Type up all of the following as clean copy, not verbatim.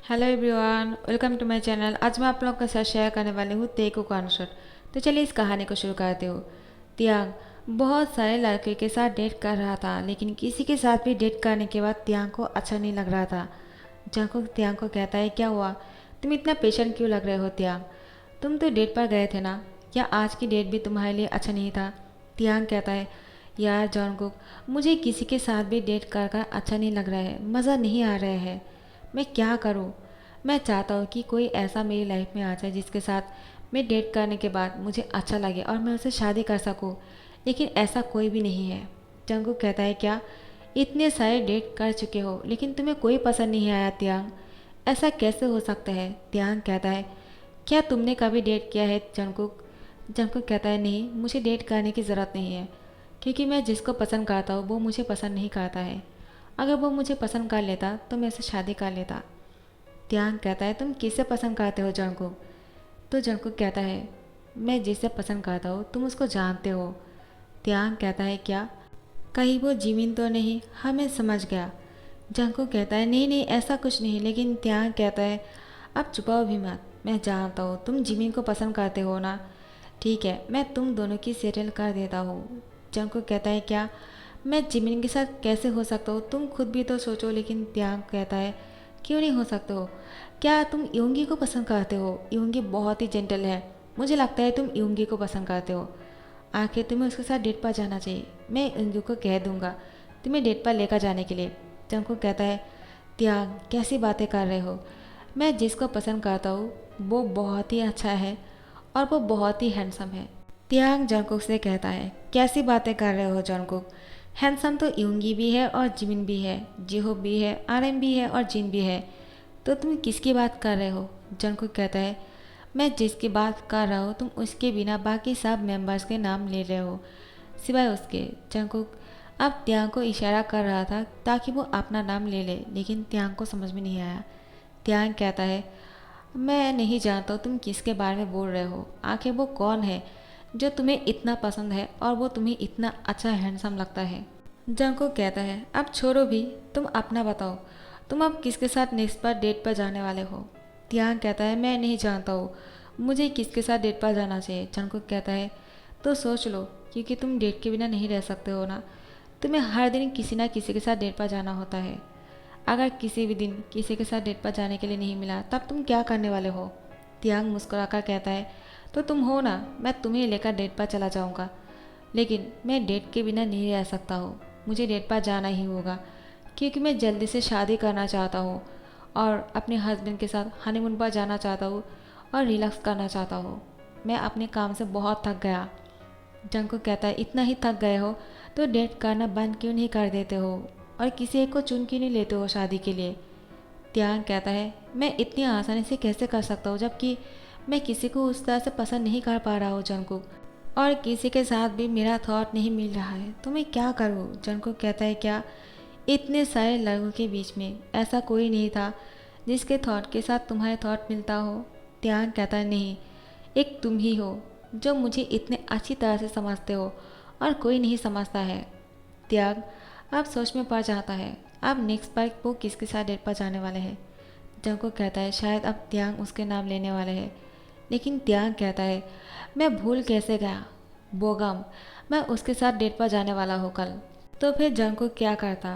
Hello everyone, welcome to my channel. आज मैं आप लोगों के साथ शेयर करने वाली हूँ तेकू का अनुसर। तो चलिए इस कहानी को शुरू करते हो। तियांग बहुत सारे लड़के के साथ डेट कर रहा था, लेकिन किसी के साथ भी डेट करने के बाद तियांग को अच्छा नहीं लग रहा था। जंगकुक तियांग को कहता है, क्या हुआ, तुम इतना पेशेंट क्यों लग रहे हो तियांग? तुम तो डेट पर गए थे ना, या आज की डेट भी तुम्हारे लिए अच्छा नहीं था? तियांग कहता है, यार जंगकुक, मुझे किसी के साथ भी डेट कर कर अच्छा नहीं लग रहा है, मज़ा नहीं आ रहा है। मैं क्या करूँ? मैं चाहता हूँ कि कोई ऐसा मेरी लाइफ में आ जाए जिसके साथ मैं डेट करने के बाद मुझे अच्छा लगे और मैं उससे शादी कर सकूँ, लेकिन ऐसा कोई भी नहीं है। जंगकुक कहता है, क्या इतने सारे डेट कर चुके हो लेकिन तुम्हें कोई पसंद नहीं आया तियांग? ऐसा कैसे हो सकता है? तियांग कहता है, क्या तुमने कभी डेट किया है जंगकुक? जंगकुक कहता है, नहीं, मुझे डेट करने की ज़रूरत नहीं है, क्योंकि मैं जिसको पसंद करता हूँ वो मुझे पसंद नहीं करता है। अगर वो मुझे पसंद कर लेता तो मैं उससे शादी कर लेता। त्याग कहता है, तुम किसे पसंद करते हो जंगकुक? तो जंगकुक कहता है, मैं जिसे पसंद करता हूँ तुम उसको जानते हो। त्याग कहता है, क्या कहीं वो जिमिन तो नहीं? हाँ, मैं समझ गया। जंगकुक कहता है, नहीं नहीं, ऐसा कुछ नहीं। लेकिन त्याग कहता है, अब छुपाओ भी मत, मैं जानता हूँ तुम जिमिन को पसंद करते हो ना। ठीक है, मैं तुम दोनों की सेटल कर देता हूँ। जंगकुक कहता है, क्या मैं जिमिन के साथ कैसे हो सकता हूँ? तुम खुद भी तो सोचो। लेकिन त्याग कहता है, क्यों नहीं हो सकते हो? क्या तुम योंगी को पसंद करते हो? योंगी बहुत ही जेंटल है, मुझे लगता है तुम योंगी को पसंद करते हो। आखिर तुम्हें उसके साथ डेट पर जाना चाहिए। मैं योंगी को कह दूंगा तुम्हें डेट पर लेकर जाने के लिए। जंगकुक कहता है, त्याग कैसी बातें कर रहे हो? मैं जिसको पसंद करता हूँ वो बहुत ही अच्छा है और वो बहुत ही हैंडसम है। त्याग जंगकुक से कहता है, कैसी बातें कर रहे हो जंगकुक? हैंडसम तो यूंगी भी है और जिमिन भी है, जिहो भी है, आरएम भी है और जिन भी है। तो तुम किसकी बात कर रहे हो? जंगकुक कहता है, मैं जिसकी बात कर रहा हूँ तुम उसके बिना बाकी सब मेंबर्स के नाम ले रहे हो, सिवाय उसके। जंगकुक अब त्याग को इशारा कर रहा था ताकि वो अपना नाम ले ले, लेकिन त्याग को समझ में नहीं आया। त्याग कहता है, मैं नहीं जानता तुम किसके बारे में बोल रहे हो। आखिर वो कौन है जो तुम्हें इतना पसंद है और वो तुम्हें इतना अच्छा हैंडसम लगता है? जंको कहता है, अब छोड़ो भी, तुम अपना बताओ, तुम अब किसके साथ नेक्स्ट पर डेट पर जाने वाले हो? त्याग कहता है, मैं नहीं जानता हूँ मुझे किसके साथ डेट पर जाना चाहिए। जंको कहता है, तो सोच लो, क्योंकि तुम डेट के बिना नहीं रह सकते हो ना। तुम्हें हर दिन किसी ना किसी के साथ डेट पर जाना होता है। अगर किसी भी दिन किसी के साथ डेट पर जाने के लिए नहीं मिला तब तुम क्या करने वाले हो? त्याग मुस्कुराकर कहता है, तो तुम हो ना, मैं तुम्हें लेकर डेट पर चला जाऊंगा। लेकिन मैं डेट के बिना नहीं रह सकता हूँ, मुझे डेट पर जाना ही होगा, क्योंकि मैं जल्दी से शादी करना चाहता हूँ और अपने हस्बैंड के साथ हनीमून पर जाना चाहता हूँ और रिलैक्स करना चाहता हूँ। मैं अपने काम से बहुत थक गया। जंको कहता है, इतना ही थक गए हो तो डेट करना बंद क्यों नहीं कर देते हो और किसी एक को चुन क्यों नहीं लेते हो शादी के लिए? त्याग कहता है, मैं इतनी आसानी से कैसे कर सकता हूँ, जबकि मैं किसी को उस तरह से पसंद नहीं कर पा रहा हूँ जंकुक, और किसी के साथ भी मेरा थॉट नहीं मिल रहा है, तो मैं क्या करूँ? जंकुक कहता है, क्या इतने सारे लोगों के बीच में ऐसा कोई नहीं था जिसके थॉट के साथ तुम्हारे थॉट मिलता हो? त्याग कहता है, नहीं, एक तुम ही हो जो मुझे इतने अच्छी तरह से समझते हो और कोई नहीं समझता है। त्याग अब सोच में पड़ जाता है, अब नेक्स्ट बार वो किसके साथ डेट पर जाने वाले हैं। जंको कहता है, शायद अब त्याग उसके नाम लेने वाले हैं। लेकिन त्याग कहता है, मैं भूल कैसे गया, बोगम, मैं उसके साथ डेट पर जाने वाला हूँ कल। तो फिर जंको क्या करता?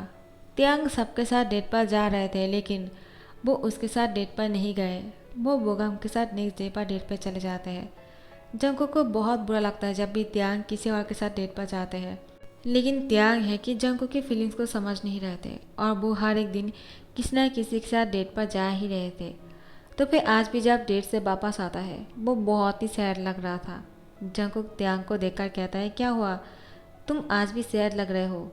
त्याग सबके साथ डेट पर जा रहे थे, लेकिन वो उसके साथ डेट पर नहीं गए। वो बोगम के साथ नेक्स्ट डे पर डेट पर चले जाते हैं। जंको को बहुत बुरा लगता है जब भी त्याग किसी और के साथ डेट पर जाते हैं। लेकिन त्याग है कि जंको की फीलिंग्स को समझ नहीं रहे थे और वो हर एक दिन किसी न किसी के साथ डेट पर जा ही रहे थे। तो फिर आज भी जब डेट से वापस आता है वो बहुत ही सैड लग रहा था। जंको त्याग को देखकर कहता है, क्या हुआ, तुम आज भी सैड लग रहे हो?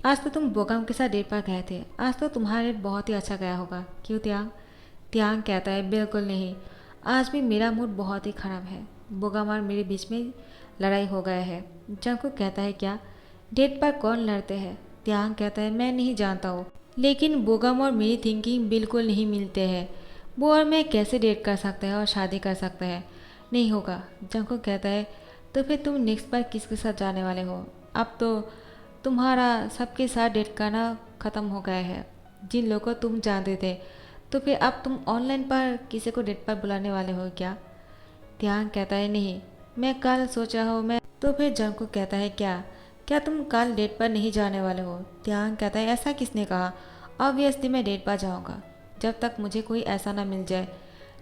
आज तो तुम बोगम के साथ डेट पर गए थे, आज तो तुम्हारा डेट बहुत ही अच्छा गया होगा, क्यों त्याग? त्याग कहता है, बिल्कुल नहीं, आज भी मेरा मूड बहुत ही ख़राब है। बोगम और मेरे बीच में लड़ाई हो गया है। जंको कहता है, क्या डेट पर कौन लड़ते हैं? त्याग कहता है, मैं नहीं जानता हूँ, लेकिन बोगम और मेरी थिंकिंग बिल्कुल नहीं मिलते हैं। वो और मैं कैसे डेट कर सकते हैं और शादी कर सकते हैं? नहीं होगा। जंको कहता है, तो फिर तुम नेक्स्ट बार किसके साथ जाने वाले हो? अब तो तुम्हारा सबके साथ डेट करना ख़त्म हो गया है। जिन लोगों को तुम जानते थे तो फिर अब तुम ऑनलाइन पर किसी को डेट पर बुलाने वाले हो क्या? त्याग कहता है नहीं, मैं कल सोच रहा हूँ मैं। तो फिर जंगकुक कहता है क्या क्या तुम कल डेट पर नहीं जाने वाले हो? त्याग कहता है ऐसा किसने कहा? ऑब्वियसली मैं डेट पर जाऊँगा, जब तक मुझे कोई ऐसा ना मिल जाए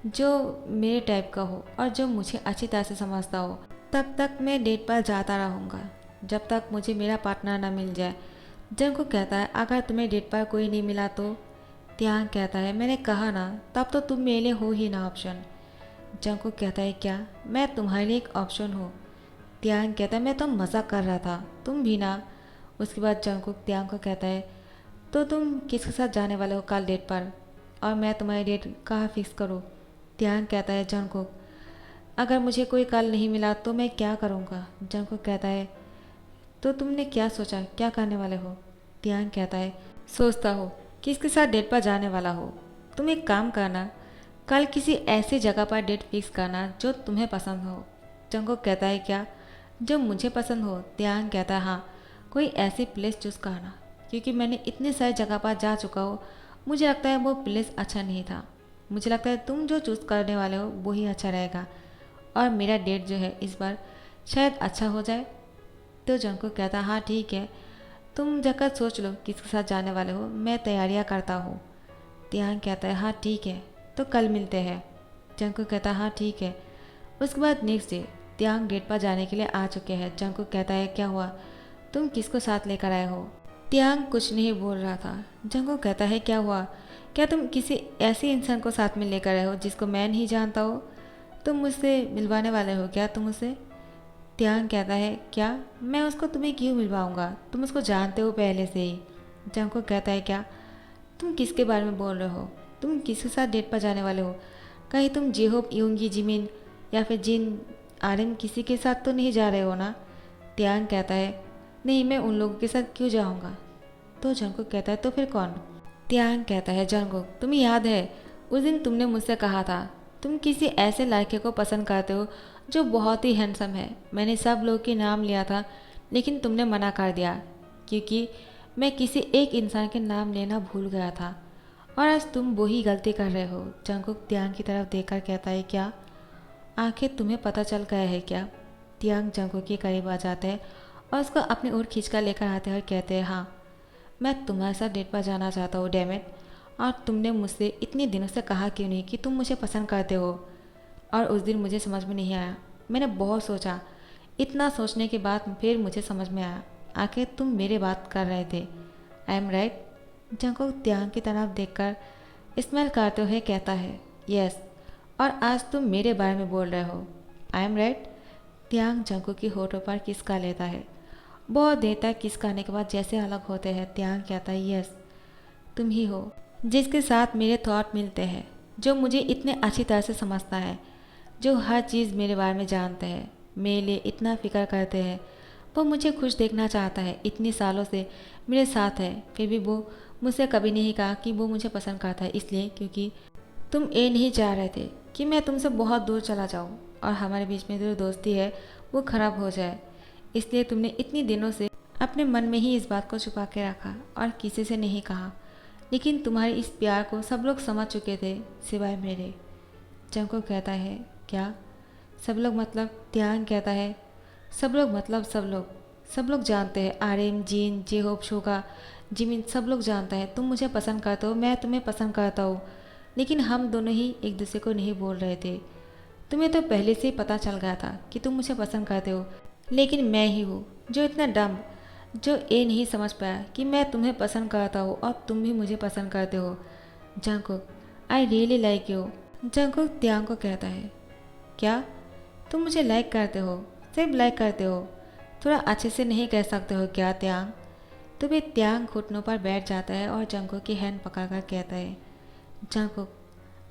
जो मेरे टाइप का हो और जो मुझे अच्छी तरह से समझता हो। तब तक मैं डेट पर जाता रहूँगा, जब तक मुझे मेरा पार्टनर ना मिल जाए। जंगकुक कहता है अगर तुम्हें डेट पर कोई नहीं मिला तो? त्याग कहता है मैंने कहा ना, तब तो तुम मेरे लिए हो ही ना ऑप्शन। जंगकुक कहता है क्या मैं तुम्हारे लिए एक ऑप्शन हूँ? त्याग कहता है मैं तो मज़ाक कर रहा था, तुम भी ना। उसके बाद जंगकुक त्याग को कहता है तो तुम किसके साथ जाने वाले हो कल डेट पर, और मैं तुम्हारी डेट कहाँ फिक्स करूँ? त्याग कहता है जंगकुक अगर मुझे कोई कल नहीं मिला तो मैं क्या करूँगा? जंगकुक कहता है तो तुमने क्या सोचा, क्या करने वाले हो? त्याग कहता है सोचता हो किसके साथ डेट पर जाने वाला हो। तुम एक काम करना, कल किसी ऐसी जगह पर डेट फिक्स करना जो तुम्हें पसंद हो। जंगकुक कहता है क्या जो मुझे पसंद हो? त्याग कहता है हाँ, कोई ऐसी प्लेस चूज़ करना, क्योंकि मैंने इतनी सारी जगह पर जा चुका हूँ, मुझे लगता है वो प्लेस अच्छा नहीं था। मुझे लगता है तुम जो चूज़ करने वाले हो वो ही अच्छा रहेगा, और मेरा डेट जो है इस बार शायद अच्छा हो जाए। तो जंगकुक कहता हाँ ठीक है, तुम जाकर सोच लो किसके साथ जाने वाले हो, मैं तैयारियाँ करता हूँ। त्याग कहता है हाँ ठीक है, तो कल मिलते हैं। जंगकुक कहता हाँ ठीक है। उसके बाद नेक्स्ट डे त्याग डेट पर जाने के लिए आ चुके हैं। जंगकुक कहता है क्या हुआ, तुम किसको साथ लेकर आए हो? त्याग कुछ नहीं बोल रहा था। जंगकुक कहता है क्या हुआ, क्या तुम किसी ऐसे इंसान को साथ में लेकर आए हो जिसको मैं नहीं जानता हो? तुम मुझसे मिलवाने वाले हो क्या तुम उसे? त्याग कहता है क्या मैं उसको तुम्हें क्यों मिलवाऊंगा, तुम उसको जानते हो पहले से ही। जंगकुक कहता है क्या तुम किसके बारे में बोल रहे हो, तुम किसके साथ डेट पर जाने वाले हो? कहीं तुम जेहोप यूंगी जिमिन या फिर जिन आर्यन किसी के साथ तो नहीं जा रहे हो ना? त्याग कहता है नहीं, मैं उन लोगों के साथ क्यों जाऊंगा। तो जंगकुक कहता है तो फिर कौन? त्याग कहता है जंगकुक तुम्हें याद है उस दिन तुमने मुझसे कहा था तुम किसी ऐसे लड़के को पसंद करते हो जो बहुत ही हैंडसम है। मैंने सब लोग के नाम लिया था लेकिन तुमने मना कर दिया, क्योंकि मैं किसी एक इंसान के नाम लेना भूल गया था, और आज तुम वही गलती कर रहे हो। जंगकुक त्याग की तरफ देखकर कहता है क्या आखिर तुम्हें पता चल गया है क्या? त्याग जंगकुक के करीब आ जाते हैं और उसको अपनी ओर खींचकर लेकर आते हैं और कहते हैं हाँ, मैं तुम्हारे साथ डेट पर जाना चाहता हूँ डैमेट। और तुमने मुझसे इतने दिनों से कहा क्यों नहीं कि तुम मुझे पसंद करते हो? और उस दिन मुझे समझ में नहीं आया, मैंने बहुत सोचा, इतना सोचने के बाद फिर मुझे समझ में आया, आखिर तुम मेरे बात कर रहे थे। I am right? जंगकुक त्याग की तरफ देखकर स्माइल करते हुए कहता है यस, और आज तुम मेरे बारे में बोल रहे हो। I am right? त्याग जंगकुक की होठों पर किस का लेता है। बहुत देर तक किस खाने के बाद जैसे अलग होते हैं, त्याग कहता है यस, तुम ही हो जिसके साथ मेरे थॉट मिलते हैं, जो मुझे इतने अच्छी तरह से समझता है, जो हर चीज़ मेरे बारे में जानते हैं, मेरे लिए इतना फिक्र करते हैं। वो मुझे खुश देखना चाहता है, इतने सालों से मेरे साथ है, फिर भी वो मुझसे कभी नहीं कहा कि वो मुझे पसंद करता है, इसलिए क्योंकि तुम ये नहीं चाह रहे थे कि मैं तुमसे बहुत दूर चला जाऊँ और हमारे बीच में जो दोस्ती है वो ख़राब हो जाए। इसलिए तुमने इतनी दिनों से अपने मन में ही इस बात को छुपा के रखा और किसी से नहीं कहा, लेकिन तुम्हारे इस प्यार को सब लोग समझ चुके थे सिवाय मेरे। जंगकुक कहता है क्या सब लोग मतलब? त्याग कहता है सब लोग मतलब सब लोग जानते हैं, आर्यन, जीन, जेहोप, शोगा, जिमिन, सब लोग जानता है तुम मुझे पसंद करते हो, मैं तुम्हें पसंद करता हूँ, लेकिन हम दोनों ही एक दूसरे को नहीं बोल रहे थे। तुम्हें तो पहले से ही पता चल गया था कि तुम मुझे पसंद करते हो, लेकिन मैं ही हूँ जो इतना डम, जो ये नहीं समझ पाया कि मैं तुम्हें पसंद करता हूँ और तुम भी मुझे पसंद करते हो। Jungkook I really like you. Jungkook त्याग को कहता है क्या तुम मुझे लाइक करते हो? सिर्फ लाइक करते हो, थोड़ा अच्छे से नहीं कह सकते हो क्या त्याग? तो भी त्याग घुटनों पर बैठ जाता है और जंगकुक की हैंड पकड़कर कहता है Jungkook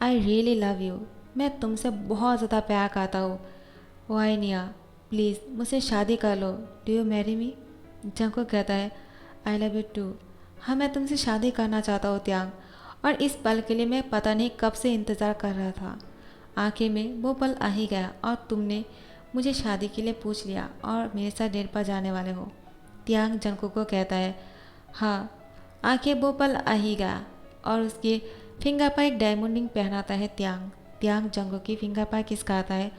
I really love you, मैं तुमसे बहुत ज़्यादा प्यार करता हूँ। वाई निया प्लीज़ मुझसे शादी कर लो, do you marry me? Jungkook कहता है आई लव यू टू, हाँ मैं तुमसे शादी करना चाहता हूँ त्याग, और इस पल के लिए मैं पता नहीं कब से इंतज़ार कर रहा था। आखिर में वो पल आ ही गया और तुमने मुझे शादी के लिए पूछ लिया और मेरे साथ डेट पर जाने वाले हो। त्याग जंगकुक को कहता है हाँ, आखिर वो पल आ ही गया, और उसके फिंगर पर एक डायमंड रिंग पहनाता है त्यांग। त्यांग जंगकुक की फिंगर पर किस करता है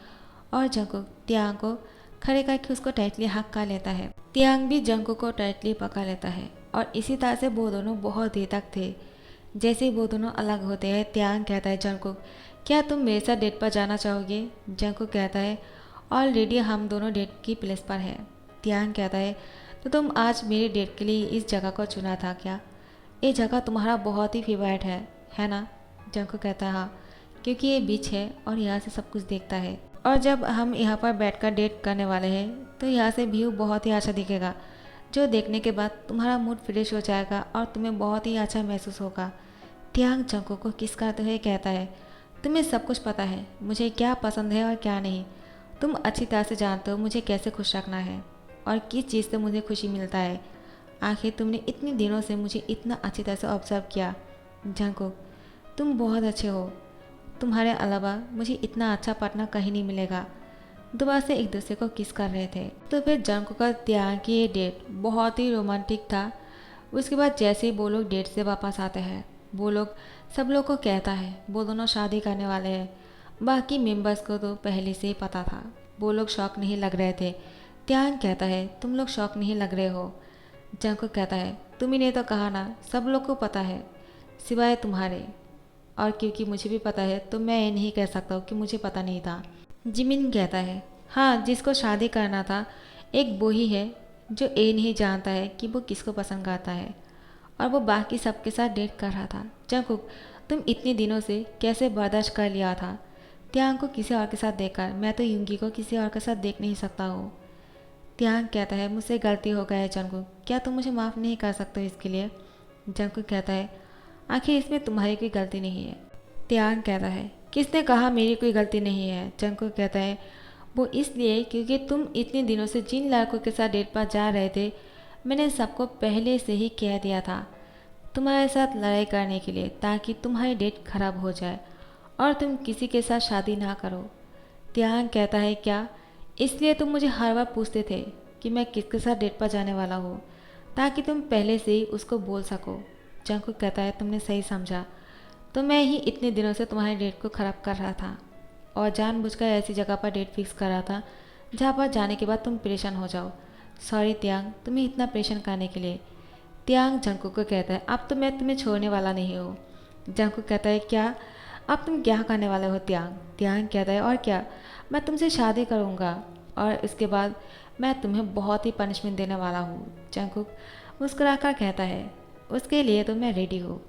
और जंगकुक त्यांग को खड़े करके उसको टाइटली हक कर लेता है। त्यांग भी जंगकुक को टाइटली पकड़ लेता है और इसी तरह से वो दोनों बहुत देर तक थे। जैसे ही वो दोनों अलग होते हैं, त्यांग कहता है जंगकुक, क्या तुम मेरे साथ डेट पर जाना चाहोगे? जंगकुक कहता है ऑलरेडी हम दोनों डेट की प्लेस पर हैं। त्यांग कहता है तो तुम आज मेरे डेट के लिए इस जगह को चुना था क्या? ये जगह तुम्हारा बहुत ही फेवरेट है ना? जंगकुक कहता है हाँ, क्योंकि ये बीच है और यहाँ से सब कुछ देखता है, और जब हम यहाँ पर बैठकर डेट करने वाले हैं तो यहाँ से व्यू बहुत ही अच्छा दिखेगा, जो देखने के बाद तुम्हारा मूड फ्रेश हो जाएगा और तुम्हें बहुत ही अच्छा महसूस होगा। त्यांग जंगकुक को किस करते हुए कहता है तुम्हें सब कुछ पता है मुझे क्या पसंद है और क्या नहीं। तुम अच्छी तरह से जानते हो मुझे कैसे खुश रखना है और किस चीज़ से मुझे खुशी मिलता है। आखिर तुमने इतनी दिनों से मुझे इतना अच्छी तरह से ऑब्जर्व किया। जंगकुक, तुम बहुत अच्छे हो, तुम्हारे अलावा मुझे इतना अच्छा पार्टनर कहीं नहीं मिलेगा। दोबारा से एक दूसरे को किस कर रहे थे। तो फिर जंगकुक का त्यांग की ये डेट बहुत ही रोमांटिक था। उसके बाद जैसे ही वो लोग डेट से वापस आते हैं, वो लोग सब लोग को कहता है वो दोनों शादी करने वाले हैं। बाकी मेंबर्स को तो पहले से ही पता था, वो लोग शौक नहीं लग रहे थे। त्यांग कहता है तुम लोग शौक नहीं लग रहे हो। जंगकुक कहता है तुम्ही ने तो कहा ना सब लोग को पता है सिवाय तुम्हारे, और क्योंकि मुझे भी पता है तो मैं ये नहीं कह सकता हूँ कि मुझे पता नहीं था। जिमिन कहता है हाँ, जिसको शादी करना था एक वो ही है जो ये नहीं जानता है कि वो किसको पसंद करता है, और वो बाकी सबके साथ डेट कर रहा था। जंगकुक, तुम इतने दिनों से कैसे बर्दाश्त कर लिया था? त्यांग को किसी और के साथ देखकर मैं तो युंगी को किसी और के साथ देख नहीं सकता हूँ। त्यांग कहता है मुझसे गलती हो गया है जंगकुक, क्या तुम मुझे माफ़ नहीं कर सकते हो इसके लिए? जंगकुक कहता है आखिर इसमें तुम्हारी कोई गलती नहीं है। त्यांग कहता है किसने कहा मेरी कोई गलती नहीं है? जंगकुक कहता है वो इसलिए क्योंकि तुम इतने दिनों से जिन लड़कों के साथ डेट पर जा रहे थे मैंने सबको पहले से ही कह दिया था तुम्हारे साथ लड़ाई करने के लिए, ताकि तुम्हारी डेट खराब हो जाए और तुम किसी के साथ शादी ना करो। त्यांग कहता है क्या इसलिए तुम मुझे हर बार पूछते थे कि मैं किसके साथ डेट पर जाने वाला हूँ, ताकि तुम पहले से ही उसको बोल सको। जंगकुक कहता है तुमने सही समझा, तो मैं ही इतने दिनों से तुम्हारे डेट को ख़राब कर रहा था और जानबूझकर ऐसी जगह पर डेट फिक्स कर रहा था जहाँ पर जाने के बाद तुम परेशान हो जाओ। सॉरी त्यांग, तुम्हें इतना परेशान करने के लिए। त्यांग जंगकुक को कहता है अब तो मैं तुम्हें छोड़ने वाला नहीं हूँ। जंगकुक कहता है क्या, अब तुम क्या करने वाले हो त्यांग? त्यांग कहता है और क्या, मैं तुमसे शादी करूँगा और इसके बाद मैं तुम्हें बहुत ही पनिशमेंट देने वाला हूँ। जंगकुक मुस्कुराकर कहता है उसके लिए तो मैं रेडी हूँ।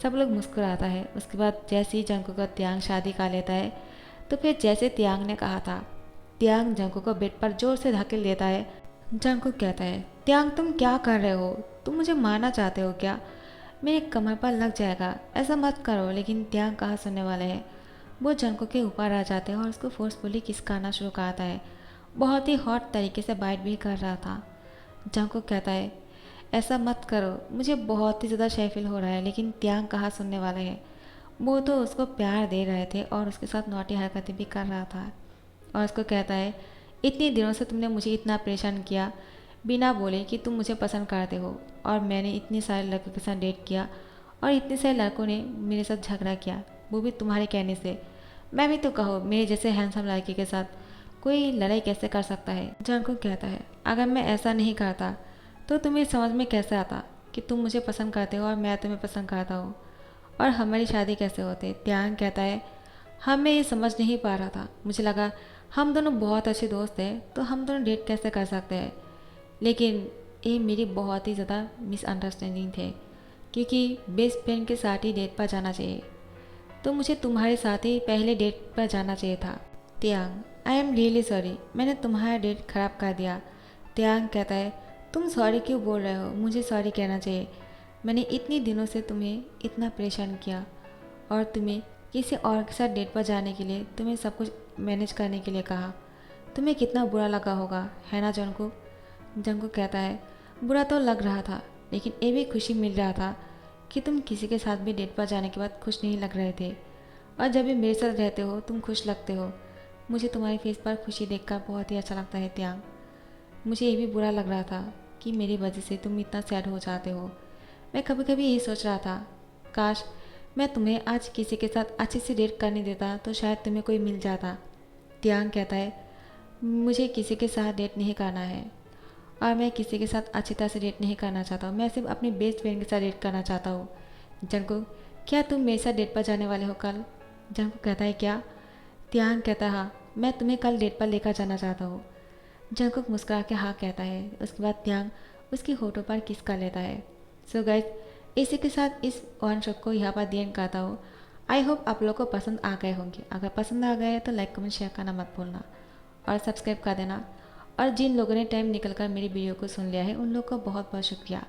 सब लोग मुस्कुराता है। उसके बाद जैसे ही जंगकुक का त्यांग शादी कर लेता है तो फिर जैसे त्यांग ने कहा था, त्यांग जंगकुक को बेड पर जोर से धकेल देता है। जंगकुक कहता है त्यांग तुम क्या कर रहे हो, तुम मुझे मारना चाहते हो क्या? मेरे कमर पर लग जाएगा, ऐसा मत करो। लेकिन त्यांग कहाँ सुनने वाले हैं। वो जंगकुक के ऊपर आ जाते हैं और उसको फोर्सफुली किस करना शुरू करता है। बहुत ही हॉट तरीके से बाइट भी कर रहा था। जंगकुक कहता है ऐसा मत करो, मुझे बहुत ही ज़्यादा शाय फील हो रहा है। लेकिन त्यांग कहाँ सुनने वाले हैं, वो तो उसको प्यार दे रहे थे और उसके साथ नौटी हरकतें भी कर रहा था। और उसको कहता है इतने दिनों से तुमने मुझे इतना परेशान किया बिना बोले कि तुम मुझे पसंद करते हो, और मैंने इतने सारे लड़कों के साथ डेट किया और इतने सारे लड़कों ने मेरे साथ झगड़ा किया, वो भी तुम्हारे कहने से। मैं भी तो कहो मेरे जैसे हैंडसम लड़के के साथ कोई लड़ाई कैसे कर सकता है? जंगकुक कहता है अगर मैं ऐसा नहीं करता तो तुम्हें समझ में कैसे आता कि तुम मुझे पसंद करते हो और मैं तुम्हें पसंद करता हूँ, और हमारी शादी कैसे होती? त्यांग कहता है हमें ये समझ नहीं पा रहा था, मुझे लगा हम दोनों बहुत अच्छे दोस्त हैं तो हम दोनों डेट कैसे कर सकते हैं। लेकिन ये मेरी बहुत ही ज़्यादा मिसअंडरस्टैंडिंग थे, क्योंकि बेस्ट फ्रेंड के साथ ही डेट पर जाना चाहिए, तो मुझे तुम्हारे साथ ही पहले डेट पर जाना चाहिए था। त्यांग आई एम रियली सॉरी, मैंने तुम्हारा डेट ख़राब कर दिया। त्यांग कहता है तुम सॉरी क्यों बोल रहे हो, मुझे सॉरी कहना चाहिए। मैंने इतने दिनों से तुम्हें इतना परेशान किया और तुम्हें किसी और के साथ डेट पर जाने के लिए, तुम्हें सब कुछ मैनेज करने के लिए कहा। तुम्हें कितना बुरा लगा होगा, है ना जंगकुक? जंगकुक कहता है बुरा तो लग रहा था, लेकिन ये भी खुशी मिल रहा था कि तुम किसी के साथ भी डेट पर जाने के बाद खुश नहीं लग रहे थे, और जब भी मेरे साथ रहते हो तुम खुश लगते हो। मुझे तुम्हारे फेस पर खुशी देखकर बहुत ही अच्छा लगता है त्यांग। मुझे ये भी बुरा लग रहा था कि मेरी वजह से तुम इतना सैड हो जाते हो। मैं कभी कभी यही सोच रहा था काश मैं तुम्हें आज किसी के साथ अच्छे से डेट करने देता तो शायद तुम्हें कोई मिल जाता। तियांग कहता है, मुझे किसी के साथ डेट नहीं करना है और मैं किसी के साथ अच्छी तरह से डेट नहीं करना चाहता हूँ। मैं सिर्फ अपनी बेस्ट फ्रेंड के साथ डेट करना चाहता हूँ। जंगकुक, क्या तुम मेरे साथ डेट पर जाने वाले हो कल? जंगकुक कहता है, क्या? तियांग कहता है, हाँ, मैं तुम्हें कल डेट पर लेकर जाना चाहता हूँ। जंगकुक मुस्कुरा के हाँ कहता है। उसके बाद तियांग उसकी होठों पर किस कर लेता है। सो गाइस, इसी के साथ इस वन शॉट को यहाँ पर दी एंड करता हूँ। आई होप आप लोग को पसंद आ गए होंगे। अगर पसंद आ गए तो लाइक कमेंट शेयर करना मत भूलना और सब्सक्राइब कर देना। और जिन लोगों ने टाइम निकल कर मेरी वीडियो को सुन लिया है उन लोग को बहुत बहुत शुक्रिया।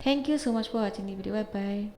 Thank you so much for watching the video. Bye bye.